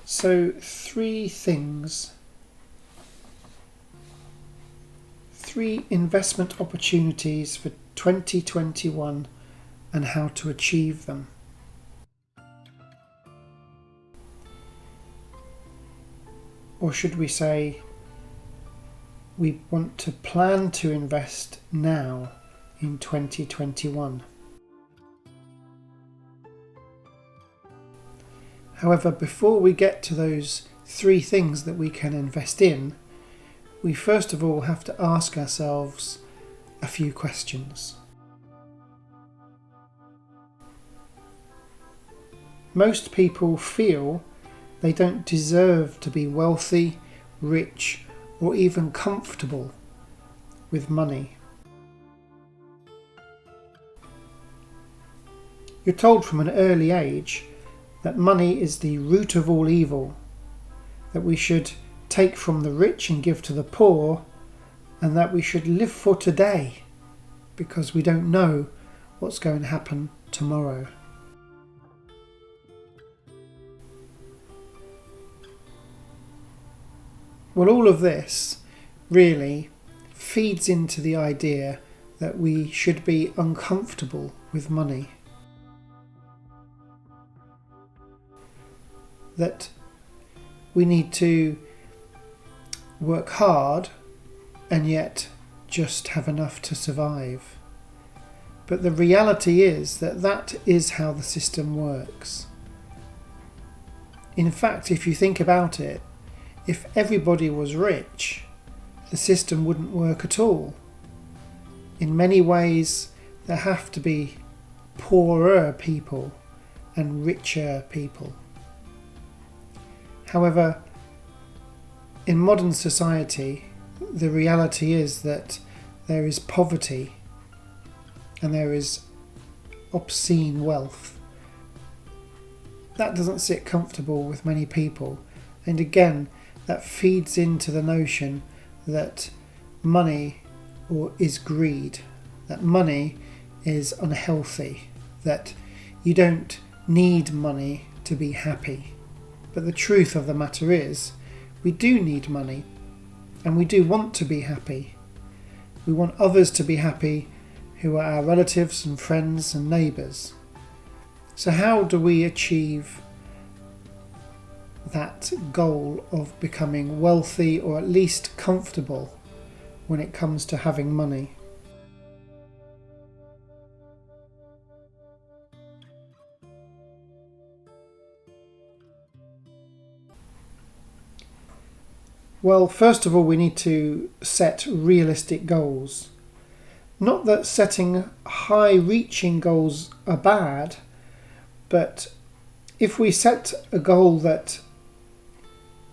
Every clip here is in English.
So, three things. Three investment opportunities for 2021 and how to achieve them. Or should we say, we want to plan to invest now in 2021. However, before we get to those three things that we can invest in, we first of all have to ask ourselves a few questions. Most people feel they don't deserve to be wealthy, rich, or even comfortable with money. You're told from an early age that money is the root of all evil, that we should take from the rich and give to the poor, and that we should live for today because we don't know what's going to happen tomorrow. Well, all of this really feeds into the idea that we should be uncomfortable with money. That we need to work hard and yet just have enough to survive. But the reality is that that is how the system works. In fact, if you think about it, if everybody was rich, the system wouldn't work at all. In many ways, there have to be poorer people and richer people. However, in modern society, the reality is that there is poverty and there is obscene wealth. That doesn't sit comfortable with many people, and again, that feeds into the notion that money is greed, that money is unhealthy, that you don't need money to be happy. But the truth of the matter is, we do need money, and we do want to be happy. We want others to be happy who are our relatives and friends and neighbours. So how do we achieve that goal of becoming wealthy or at least comfortable when it comes to having money? Well, first of all, we need to set realistic goals. Not that setting high-reaching goals are bad, but if we set a goal that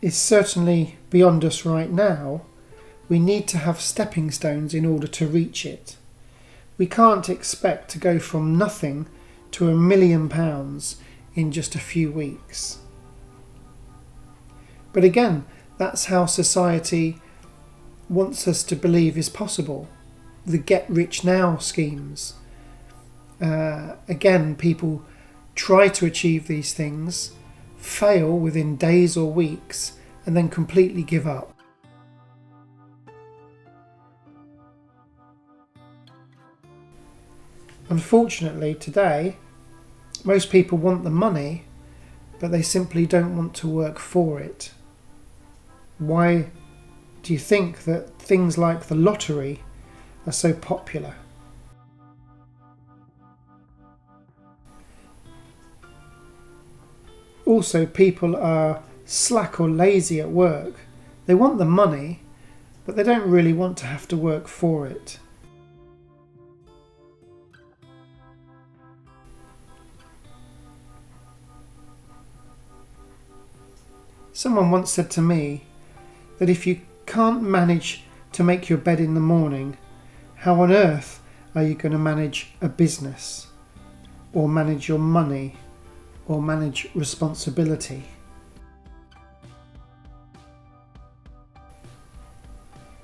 is certainly beyond us right now, we need to have stepping stones in order to reach it. We can't expect to go from nothing to £1 million in just a few weeks. But again, that's how society wants us to believe is possible. The get-rich-now schemes. Again, people try to achieve these things, fail within days or weeks, and then completely give up. Unfortunately, today, most people want the money, but they simply don't want to work for it. Why do you think that things like the lottery are so popular? Also, people are slack or lazy at work. They want the money, but they don't really want to have to work for it. Someone once said to me that if you can't manage to make your bed in the morning, how on earth are you going to manage a business, or manage your money, or manage responsibility?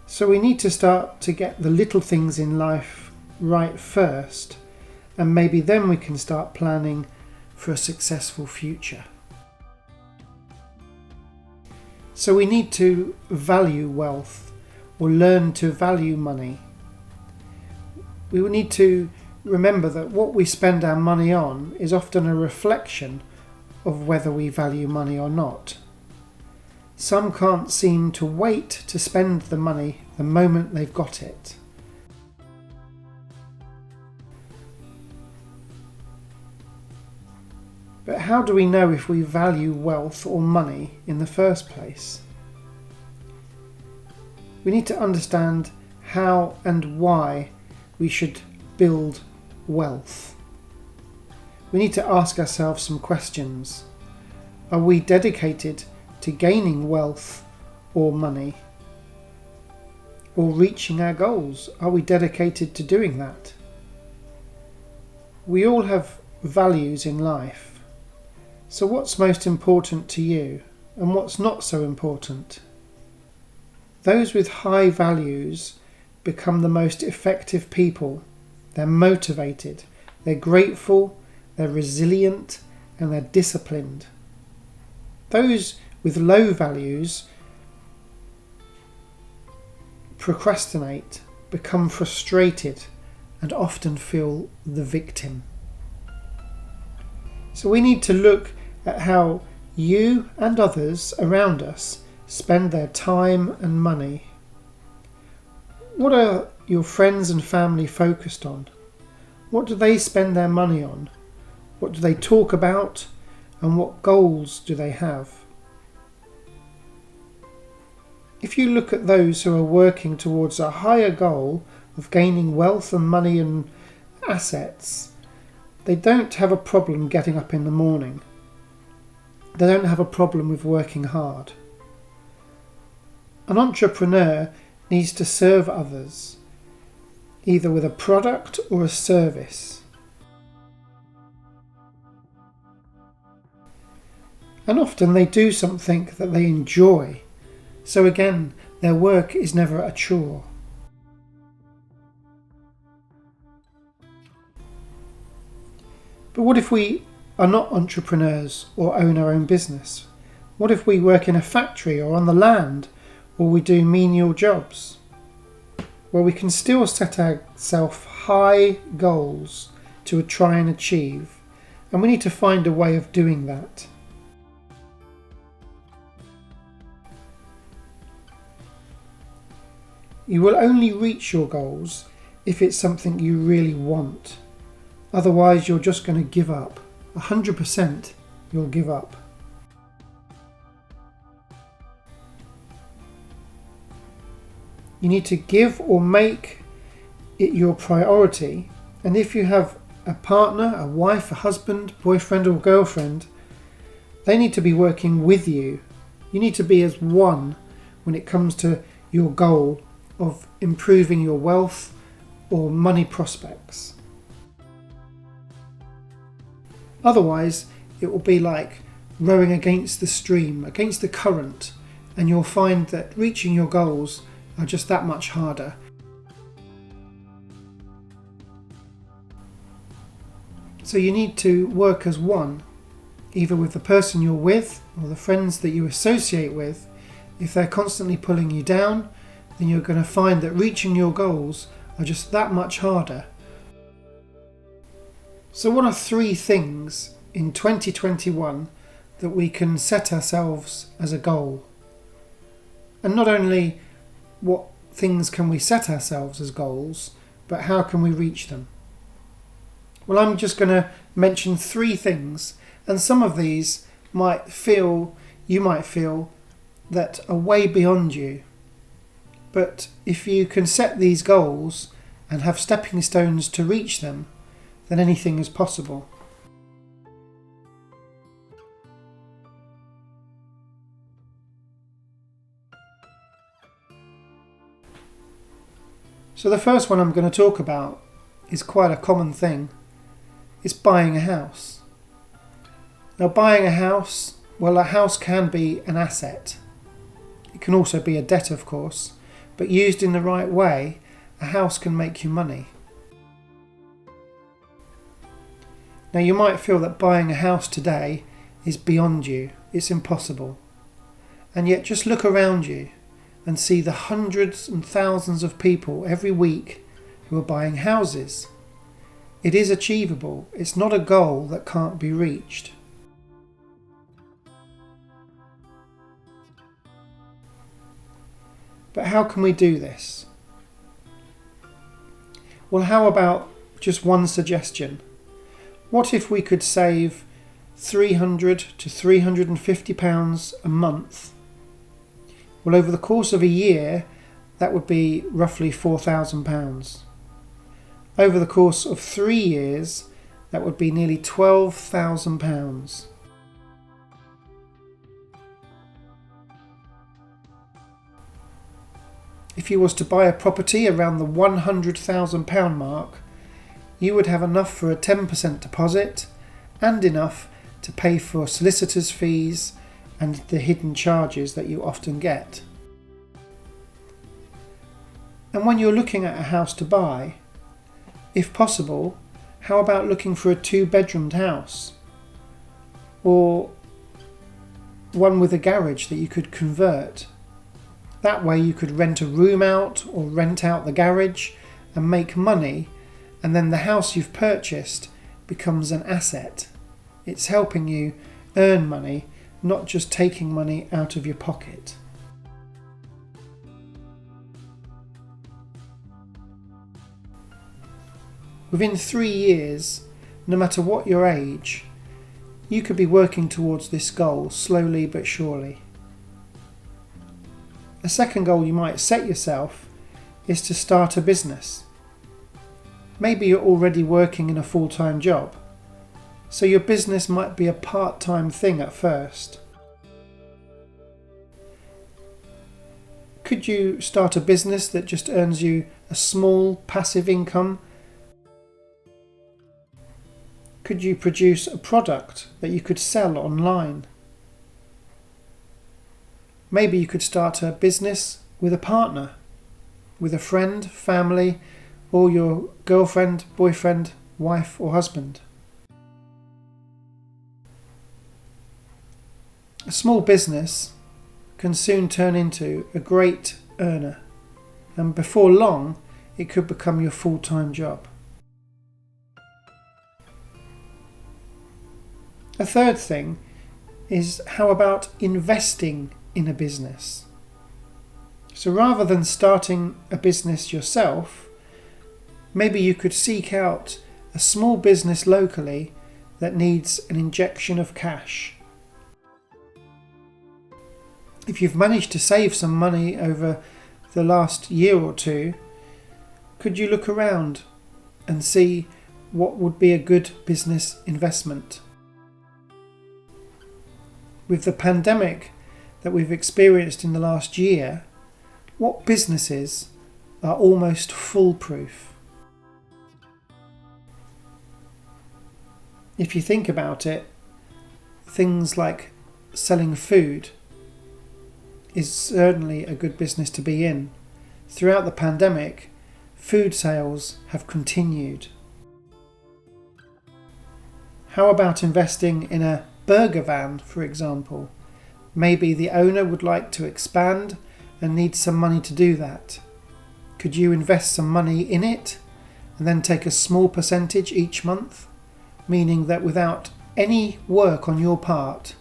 So we need to start to get the little things in life right first, and maybe then we can start planning for a successful future. So we need to value wealth or learn to value money. We will need to remember that what we spend our money on is often a reflection of whether we value money or not. Some can't seem to wait to spend the money the moment they've got it. But how do we know if we value wealth or money in the first place? We need to understand how and why we should build wealth. We need to ask ourselves some questions. Are we dedicated to gaining wealth or money? Or reaching our goals? Are we dedicated to doing that? We all have values in life. So what's most important to you and what's not so important? Those with high values become the most effective people. They're motivated, they're grateful, they're resilient, and they're disciplined. Those with low values procrastinate, become frustrated, and often feel the victim. So we need to look at how you and others around us spend their time and money. What are your friends and family focused on? What do they spend their money on? What do they talk about? And what goals do they have? If you look at those who are working towards a higher goal of gaining wealth and money and assets, they don't have a problem getting up in the morning. They don't have a problem with working hard. An entrepreneur needs to serve others, either with a product or a service. And often they do something that they enjoy, so again, their work is never a chore. But what if we are not entrepreneurs or own our own business? What if we work in a factory or on the land, or we do menial jobs? Well, we can still set ourselves high goals to try and achieve, and we need to find a way of doing that. You will only reach your goals if it's something you really want. Otherwise, you're just going to give up. 100% you'll give up. You need to give or make it your priority. And if you have a partner, a wife, a husband, boyfriend or girlfriend, they need to be working with you. You need to be as one when it comes to your goal of improving your wealth or money prospects. Otherwise, it will be like rowing against the stream, against the current, and you'll find that reaching your goals are just that much harder. So you need to work as one, either with the person you're with or the friends that you associate with. If they're constantly pulling you down, then you're going to find that reaching your goals are just that much harder. So what are 3 things in 2021 that we can set ourselves as a goal? And not only what things can we set ourselves as goals, but how can we reach them? Well, I'm just going to mention 3 things, and some of these you might feel that are way beyond you. But if you can set these goals and have stepping stones to reach them, then anything is possible. So the first one I'm going to talk about is quite a common thing. It's buying a house. Now, buying a house, well, a house can be an asset. It can also be a debt, of course, but used in the right way, a house can make you money. Now, you might feel that buying a house today is beyond you. It's impossible. And yet just look around you and see the hundreds and thousands of people every week who are buying houses. It is achievable. It's not a goal that can't be reached. But how can we do this? Well, how about just one suggestion? What if we could save £300 to £350 a month? Well, over the course of a year, that would be roughly £4,000. Over the course of 3 years, that would be nearly £12,000. If you was to buy a property around the £100,000 mark, you would have enough for a 10% deposit and enough to pay for solicitors' fees and the hidden charges that you often get. And when you're looking at a house to buy, if possible, how about looking for a 2-bedroomed house? Or one with a garage that you could convert. That way you could rent a room out or rent out the garage and make money, and then the house you've purchased becomes an asset. It's helping you earn money, not just taking money out of your pocket. Within 3 years, no matter what your age, you could be working towards this goal slowly but surely. A second goal you might set yourself is to start a business. Maybe you're already working in a full-time job, so your business might be a part-time thing at first. Could you start a business that just earns you a small passive income? Could you produce a product that you could sell online? Maybe you could start a business with a partner, with a friend, family, or your girlfriend, boyfriend, wife or husband. A small business can soon turn into a great earner, and before long it could become your full-time job. A third thing is, how about investing in a business? So rather than starting a business yourself, maybe you could seek out a small business locally that needs an injection of cash. If you've managed to save some money over the last year or two, could you look around and see what would be a good business investment? With the pandemic that we've experienced in the last year, what businesses are almost foolproof? If you think about it, things like selling food is certainly a good business to be in. Throughout the pandemic, food sales have continued. How about investing in a burger van, for example? Maybe the owner would like to expand and needs some money to do that. Could you invest some money in it and then take a small percentage each month, meaning that without any work on your part,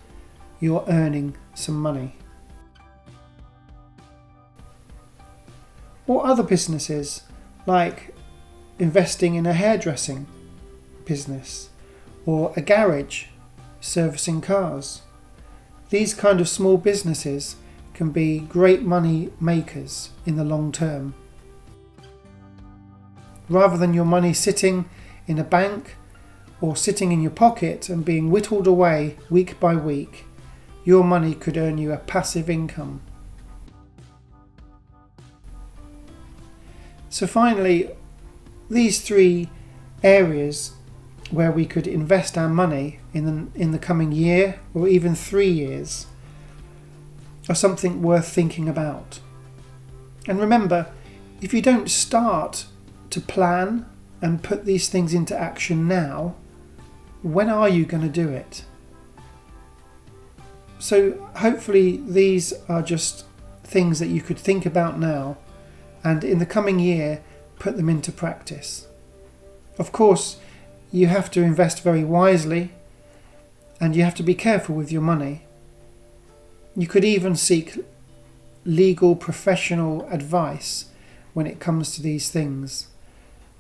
you're earning some money? Or other businesses, like investing in a hairdressing business or a garage servicing cars. These kind of small businesses can be great money makers in the long term. Rather than your money sitting in a bank or sitting in your pocket and being whittled away week by week, your money could earn you a passive income. So finally, these 3 areas where we could invest our money in the coming year or even 3 years are something worth thinking about. And remember, if you don't start to plan and put these things into action now, when are you going to do it? So hopefully these are just things that you could think about now, and in the coming year put them into practice. Of course, you have to invest very wisely, and you have to be careful with your money. You could even seek legal professional advice when it comes to these things.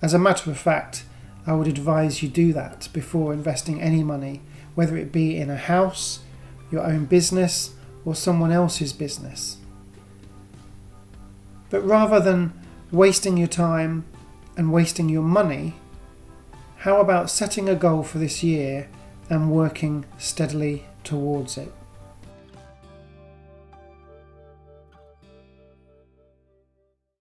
As a matter of fact, I would advise you do that before investing any money, whether it be in a house, your own business, or someone else's business. But rather than wasting your time and wasting your money, how about setting a goal for this year and working steadily towards it?